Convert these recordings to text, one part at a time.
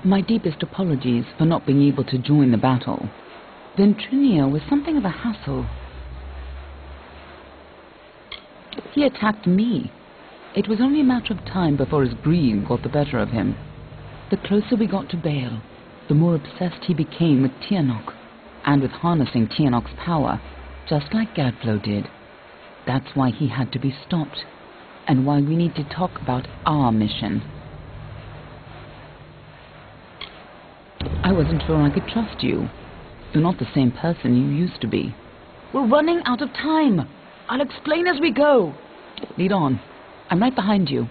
My deepest apologies for not being able to join the battle. Ventrinia was something of a hassle. He attacked me. It was only a matter of time before his greed got the better of him. The closer we got to Bale, the more obsessed he became with Tiernock, and with harnessing Tiernock's power, just like Gadflow did. That's why he had to be stopped, and why we need to talk about our mission. I wasn't sure I could trust you. You're not the same person you used to be. We're running out of time. I'll explain as we go. Lead on. I'm right behind you.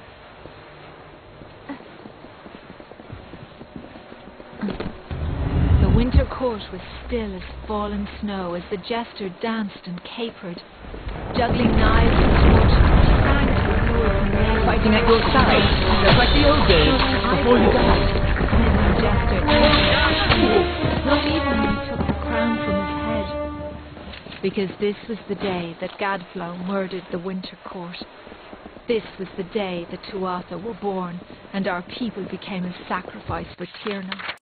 The winter court was still as fallen snow as the jester danced and capered, juggling knives and torches, trying to lure the men Fighting at your side, just like the old days, before you died. The jester, not even when he took the crown from his head. Because this was the day that Gadflow murdered the winter court. This was the day the Tuatha were born, and our people became a sacrifice for Tiernock.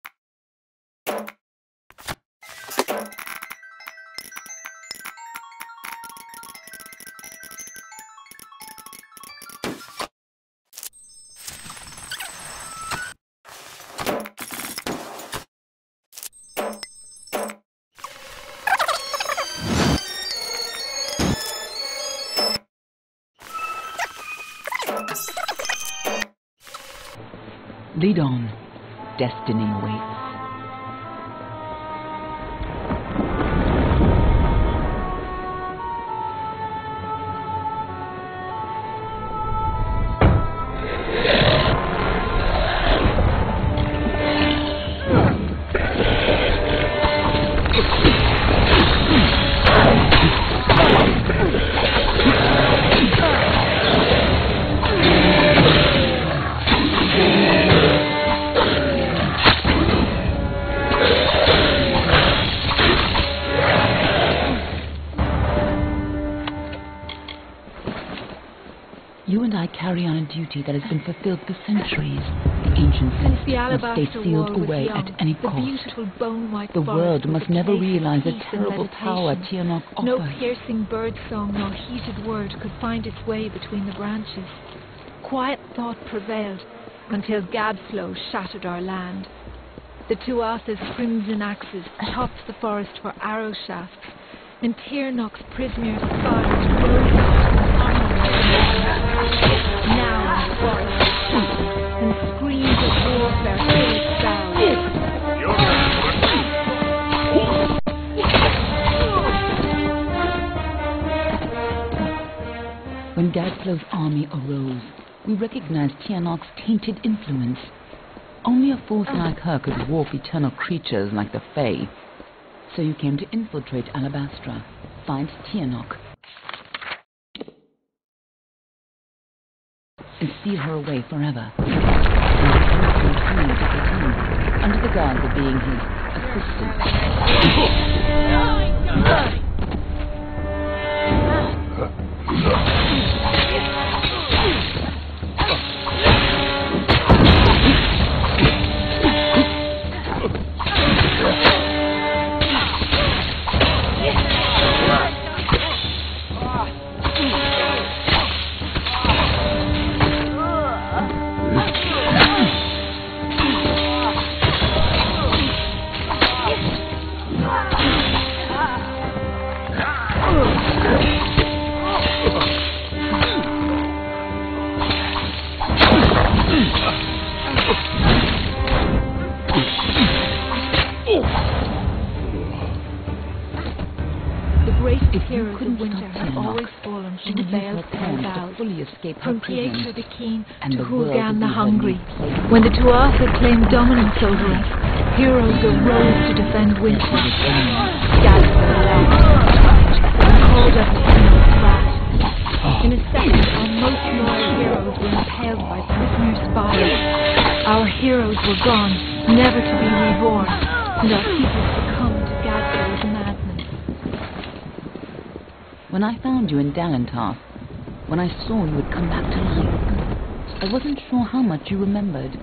Lead on. Destiny waits. You and I carry on a duty that has been fulfilled for centuries. The ancient Since the must stay alabaster sealed wall was away young, at any the cost. beautiful bone-white The world forest was must a never place of realize the peace and terrible power meditation. Tiernock offers. No piercing bird song nor heated word could find its way between the branches. Quiet thought prevailed until Gadflow shattered our land. The Tuatha's crimson axes chopped the forest for arrow shafts, and Tiernock's prisoners' spires rose now the forest is shut, and screams of warfare fill its boughs. When Gadflow's army arose, we recognized Tiernock's tainted influence. Only a force like her could warp eternal creatures like the Fae. So you came to infiltrate Alabastra, find Tiernock, and steal her away forever. And continue to pretend, under the guise of being his assistant. Heroes of winter have always fallen from the Vale's pale boughs, from Pietro the Keen to Hulgan the Hungry. When the Tuatha claimed dominance over us, heroes arose to defend winter. Gadflow laughed and called up Tiernock's wrath. In a second, our most loyal heroes were impaled by prisoner spires. Our heroes were gone, never to be reborn, and our people succumbed to Gadflow's madness. When I found you in Dalentarth, when I saw you had come back to life, I wasn't sure how much you remembered.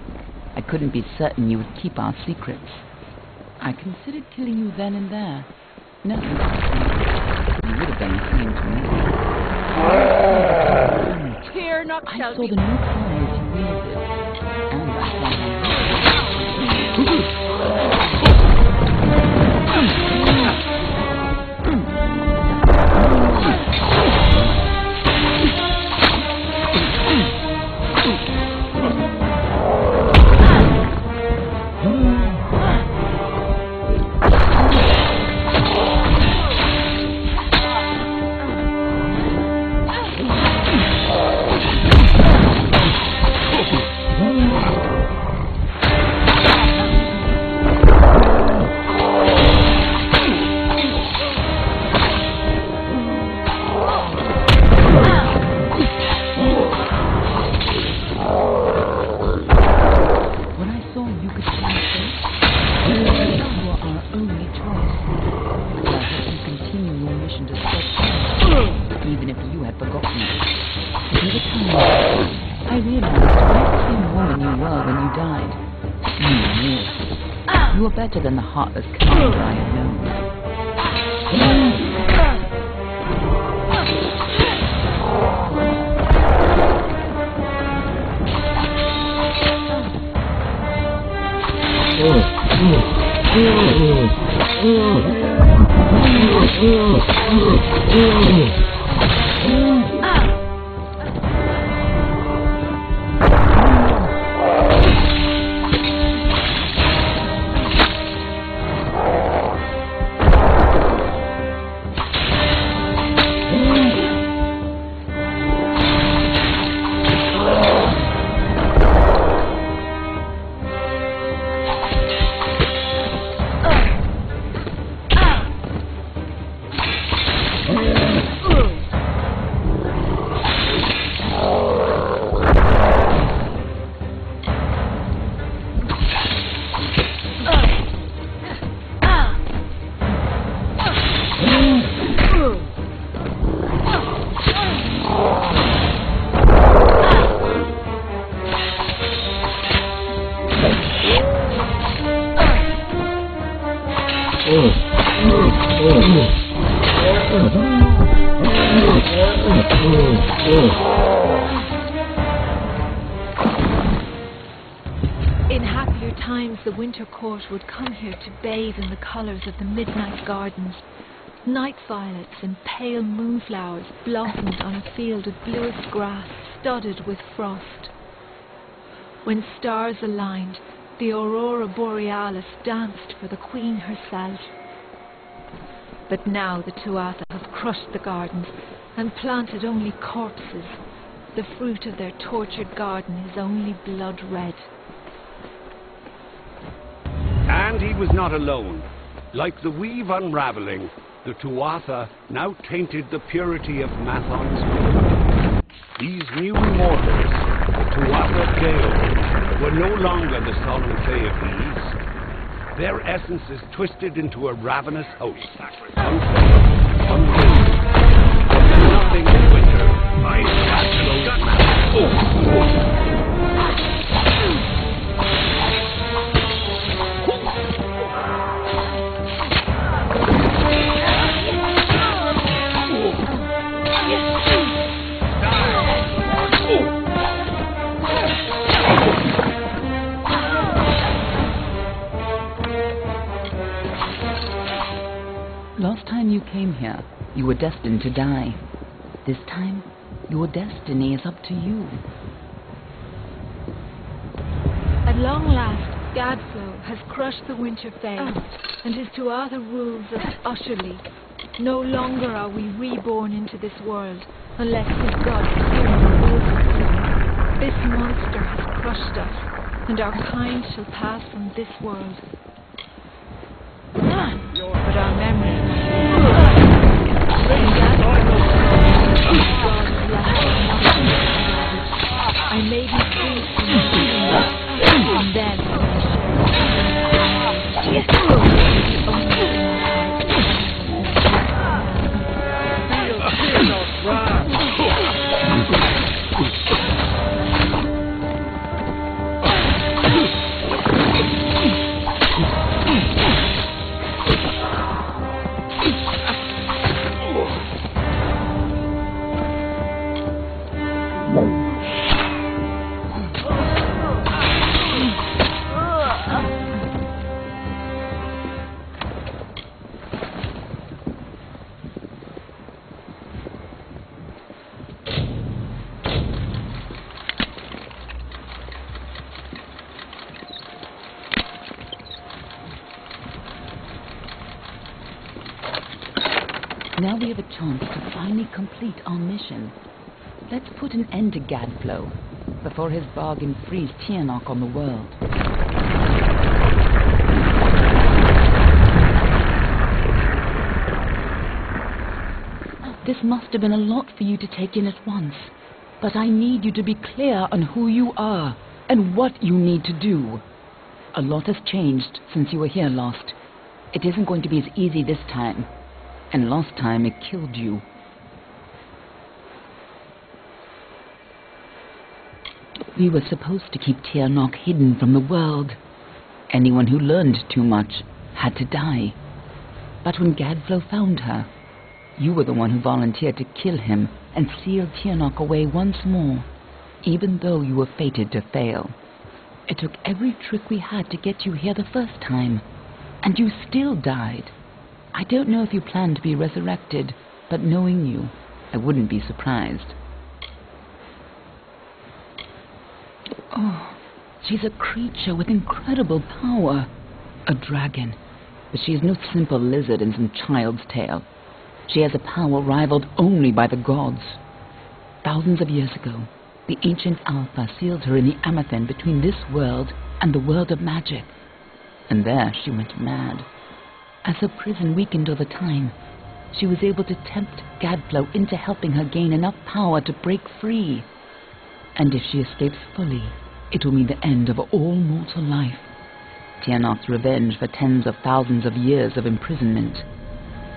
I couldn't be certain you would keep our secrets. I considered killing you then and there. Nothing to say. You would have done the same to me. Tiernock I shall saw be... the new powers you wielded, and I saw you were better than the heartless commander I had known. In happier times, the winter court would come here to bathe in the colours of the midnight gardens. Night violets and pale moonflowers blossomed on a field of bluest grass studded with frost. When stars aligned, the aurora borealis danced for the queen herself. But now the Tuatha have crushed the gardens and planted only corpses. The fruit of their tortured garden is only blood red. And he was not alone. Like the weave unraveling, the Tuatha now tainted the purity of Mathon's blood. These new immortals, the Tuatha Deo, were no longer the solemn clay of these. Their essences twisted into a ravenous host, unfed, unruly. Nothing in winter, my Last time you came here, you were destined to die. This time, your destiny is up to you. At long last, Gadflow has crushed the winter fae, and his Tuatha rules us utterly. No longer are we reborn into this world, unless his god Tiernock rules us. This monster has crushed us, and our kind shall pass from this world. But our memories I may be free from them. Now we have a chance to finally complete our mission. Let's put an end to Gadflow before his bargain frees Tiernock on the world. This must have been a lot for you to take in at once, but I need you to be clear on who you are and what you need to do. A lot has changed since you were here last. It isn't going to be as easy this time, and last time it killed you. We were supposed to keep Tiernock hidden from the world. Anyone who learned too much had to die. But when Gadflow found her, you were the one who volunteered to kill him and seal Tiernock away once more, even though you were fated to fail. It took every trick we had to get you here the first time, and you still died. I don't know if you plan to be resurrected, but knowing you, I wouldn't be surprised. Oh, she's a creature with incredible power. A dragon, but she is no simple lizard in some child's tale. She has a power rivaled only by the gods. Thousands of years ago, the ancient Alpha sealed her in the Amethyst between this world and the world of magic. And there she went mad. As her prison weakened over time, she was able to tempt Gadflow into helping her gain enough power to break free. And if she escapes fully, it will mean the end of all mortal life. Tiernock's revenge for tens of thousands of years of imprisonment.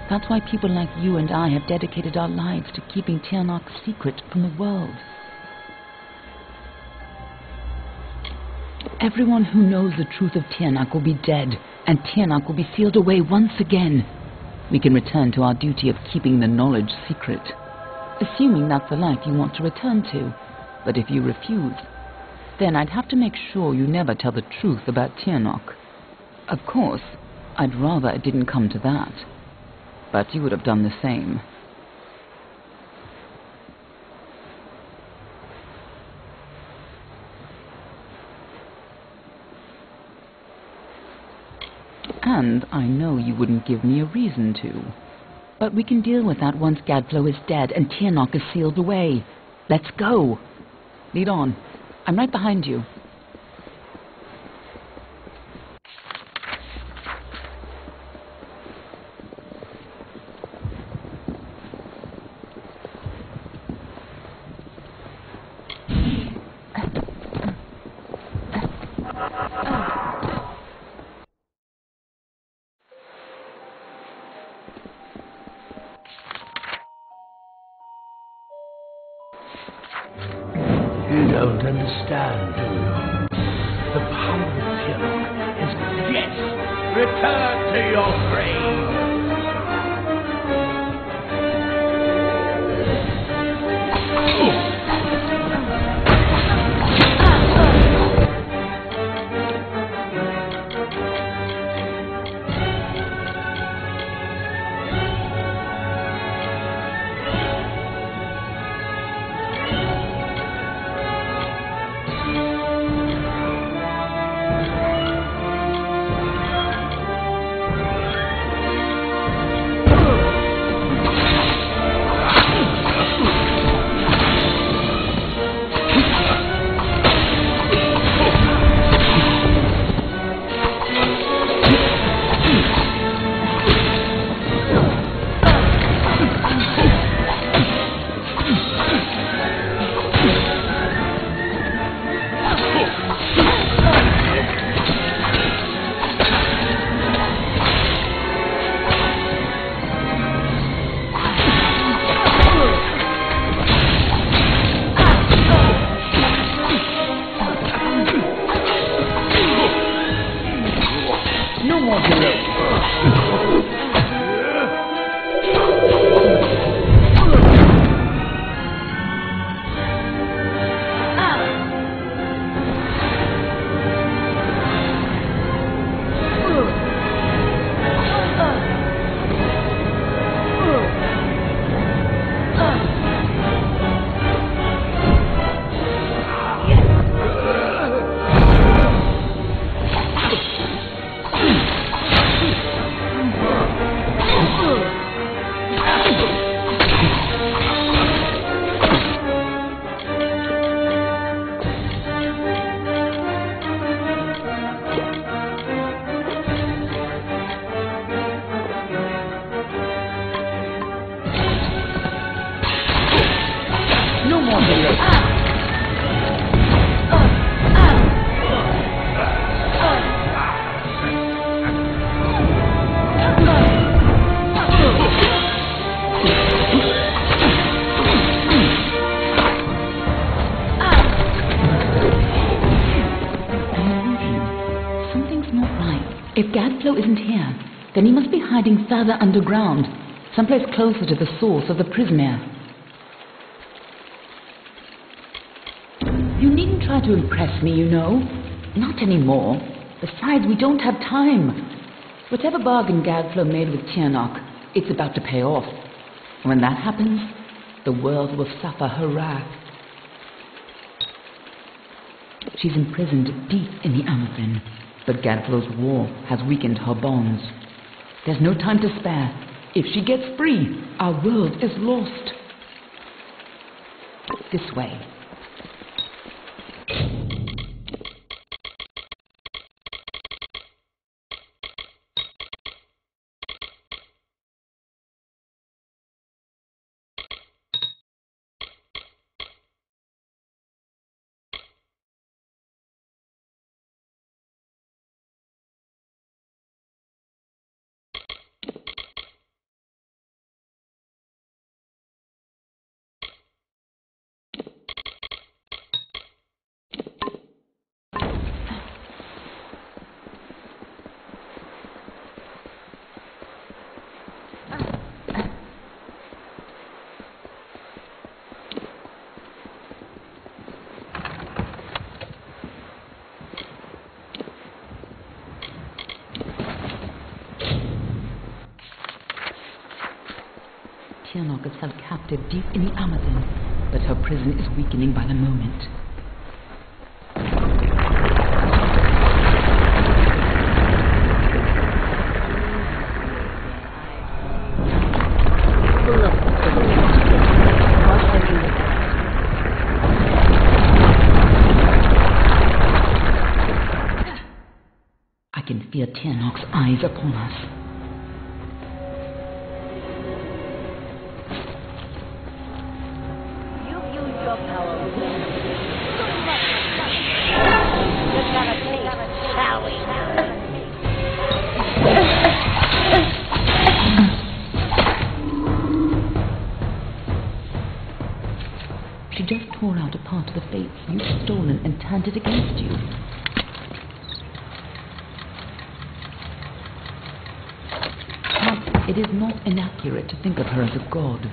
That's why people like you and I have dedicated our lives to keeping Tiernock secret from the world. Everyone who knows the truth of Tiernock will be dead, and Tiernock will be sealed away once again. We can return to our duty of keeping the knowledge secret, assuming that's the life you want to return to. But if you refuse, then I'd have to make sure you never tell the truth about Tiernock. Of course, I'd rather it didn't come to that, but you would have done the same. And I know you wouldn't give me a reason to. But we can deal with that once Gadflow is dead and Tiernock is sealed away. Let's go! Lead on. I'm right behind you. You don't understand, do you? The power of Tiernock is yes! Return to your grave! mortal. If Gadflow isn't here, then he must be hiding further underground, someplace closer to the source of the prism air. You needn't try to impress me, you know. Not anymore. Besides, we don't have time. Whatever bargain Gadflow made with Tiernock, it's about to pay off. When that happens, the world will suffer her wrath. She's imprisoned deep in the Amalur. But Gadflow's war has weakened her bonds. There's no time to spare. If she gets free, our world is lost. This way. Tiernock is held captive deep in the Amalur, but her prison is weakening by the moment. I can feel Tiernock's eyes upon us. She just tore out a part of the fates you've stolen and turned it against you. But it is not inaccurate to think of her as a god.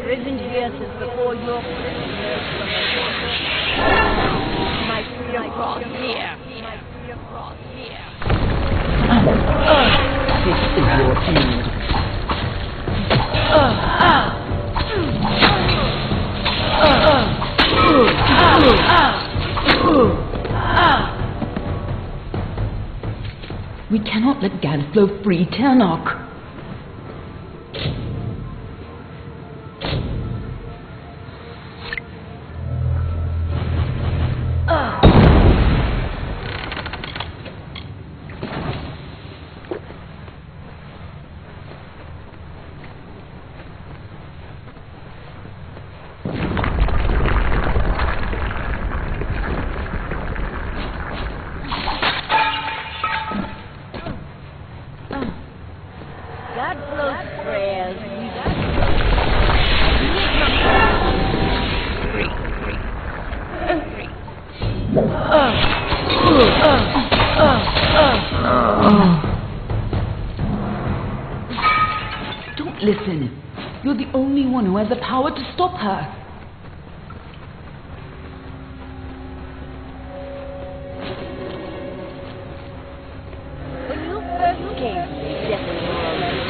Isn't here since before your my free across here. This is your end. We cannot let Gadflow free Tiernock. Gadflow's prayers. Don't listen. You're the only one who has the power to stop her. When you first came to me, death was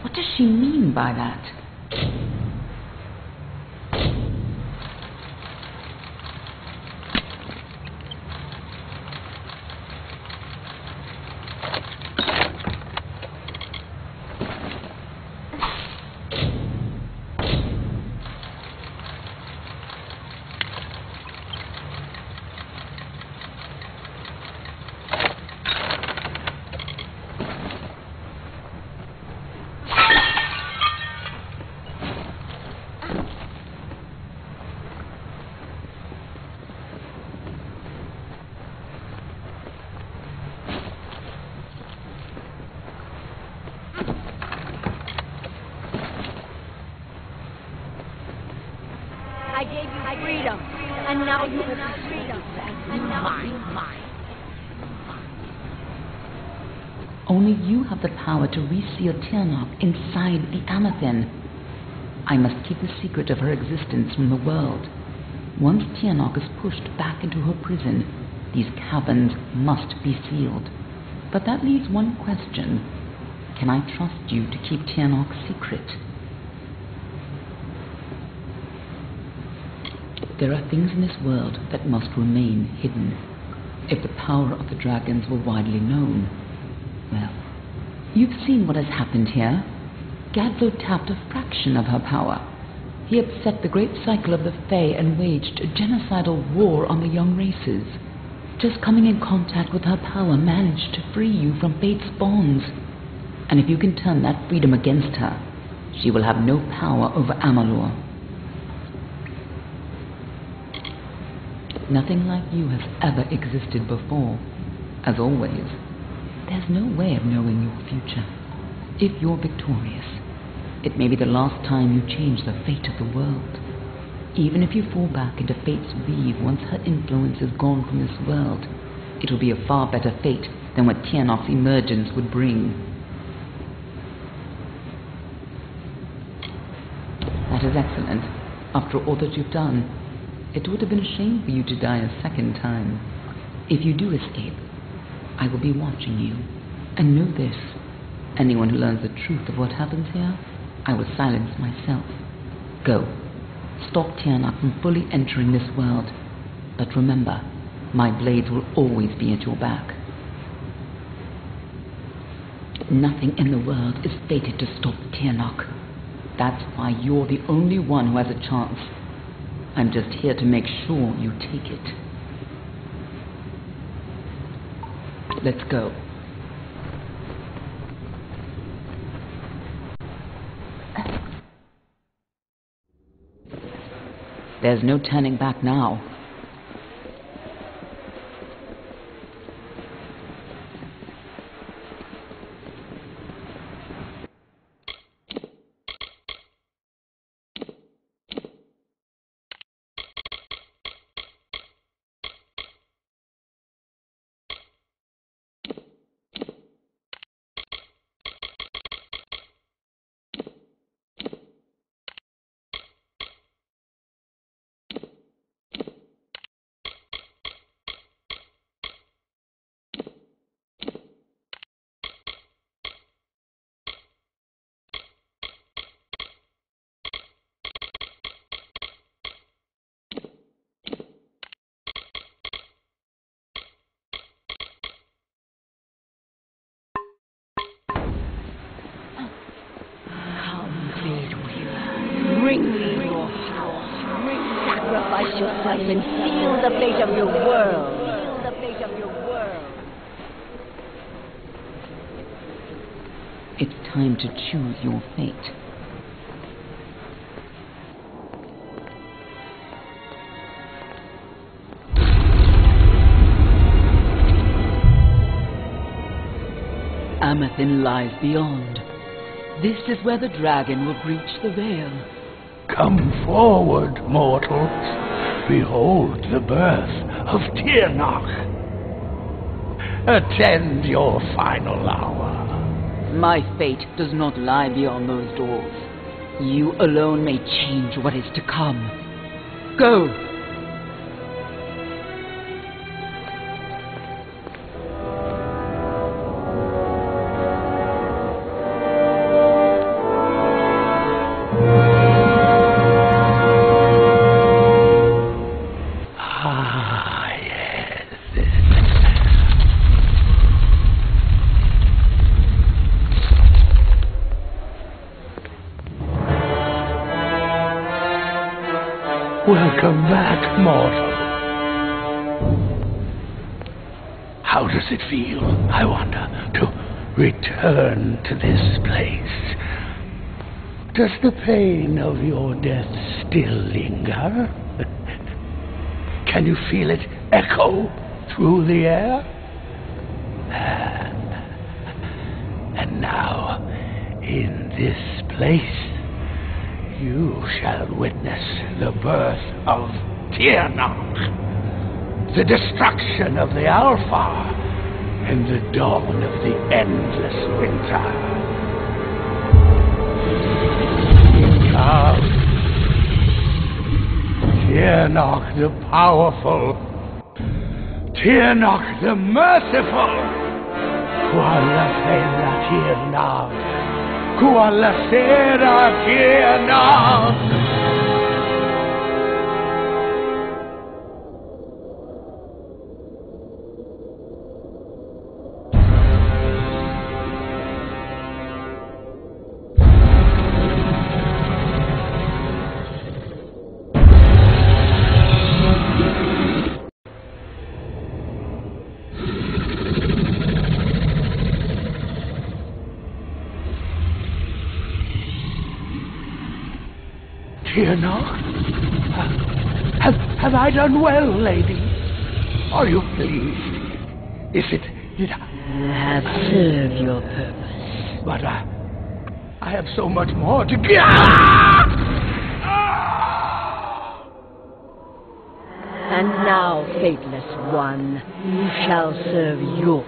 What does she mean by that? I gave you freedom, and now you will be freedom. And now mine. Only you have the power to reseal Tiernock inside the Amethyst. I must keep the secret of her existence from the world. Once Tiernock is pushed back into her prison, these caverns must be sealed. But that leaves one question. Can I trust you to keep Tiernock secret? There are things in this world that must remain hidden. If the power of the dragons were widely known, well, you've seen what has happened here. Gadflow tapped a fraction of her power. He upset the great cycle of the Fae and waged a genocidal war on the young races. Just coming in contact with her power managed to free you from fate's bonds. And if you can turn that freedom against her, she will have no power over Amalur. Nothing like you has ever existed before. As always, there's no way of knowing your future. If you're victorious, it may be the last time you change the fate of the world. Even if you fall back into fate's weave once her influence is gone from this world, it will be a far better fate than what Tiernock's emergence would bring. That is excellent. After all that you've done, it would have been a shame for you to die a second time. If you do escape, I will be watching you. And know this, anyone who learns the truth of what happens here, I will silence myself. Go. Stop Tiernock from fully entering this world. But remember, my blades will always be at your back. Nothing in the world is fated to stop Tiernock. That's why you're the only one who has a chance. I'm just here to make sure you take it. Let's go. There's no turning back now. Bring me your power. Sacrifice yourself and seal the fate of your world. Seal the fate of your world. It's time to choose your fate. Amethyst lies beyond. This is where the dragon will breach the veil. Come forward, mortals. Behold the birth of Tiernock. attend your final hour. My fate does not lie beyond those doors. You alone may change what is to come. Go! Welcome back, mortal. How does it feel, I wonder, to return to this place? Does the pain of your death still linger? Can you feel it echo through the air? And now, in this place, you shall witness the birth of Tiernock, the destruction of the Alpha, and the dawn of the endless winter. Come, Tiernock the powerful, Tiernock the merciful, quella fella Tiernock. Quella sera Tiernock. Tiernock? Have I done well, lady? Are you pleased? Did I have served your purpose. But I have so much more to give. And now, faithless one, you shall serve yours.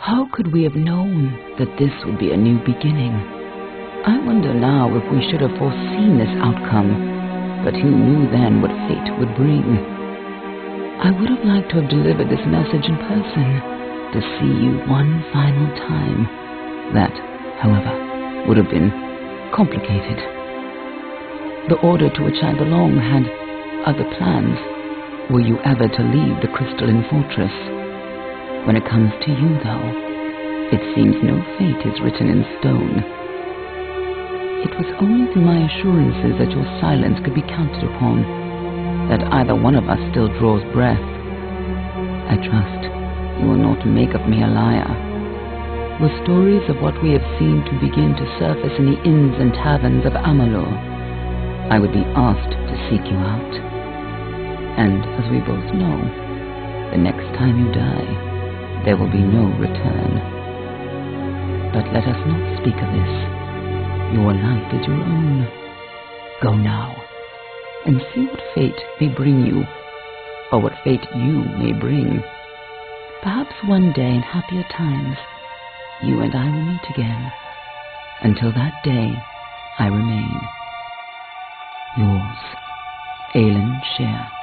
How could we have known that this would be a new beginning? I wonder now if we should have foreseen this outcome, but who knew then what fate would bring? I would have liked to have delivered this message in person, to see you one final time. That, however, would have been complicated. The order to which I belong had other plans. Were you ever to leave the crystalline fortress? When it comes to you, though, it seems no fate is written in stone. It was only through my assurances that your silence could be counted upon, that either one of us still draws breath. I trust you will not make of me a liar. Were stories of what we have seen to begin to surface in the inns and taverns of Amalur, I would be asked to seek you out. And as we both know, the next time you die, there will be no return. But let us not speak of this. Your life is your own. Go now, and see what fate may bring you, or what fate you may bring. Perhaps one day in happier times, you and I will meet again. Until that day, I remain yours, Aelin Shear.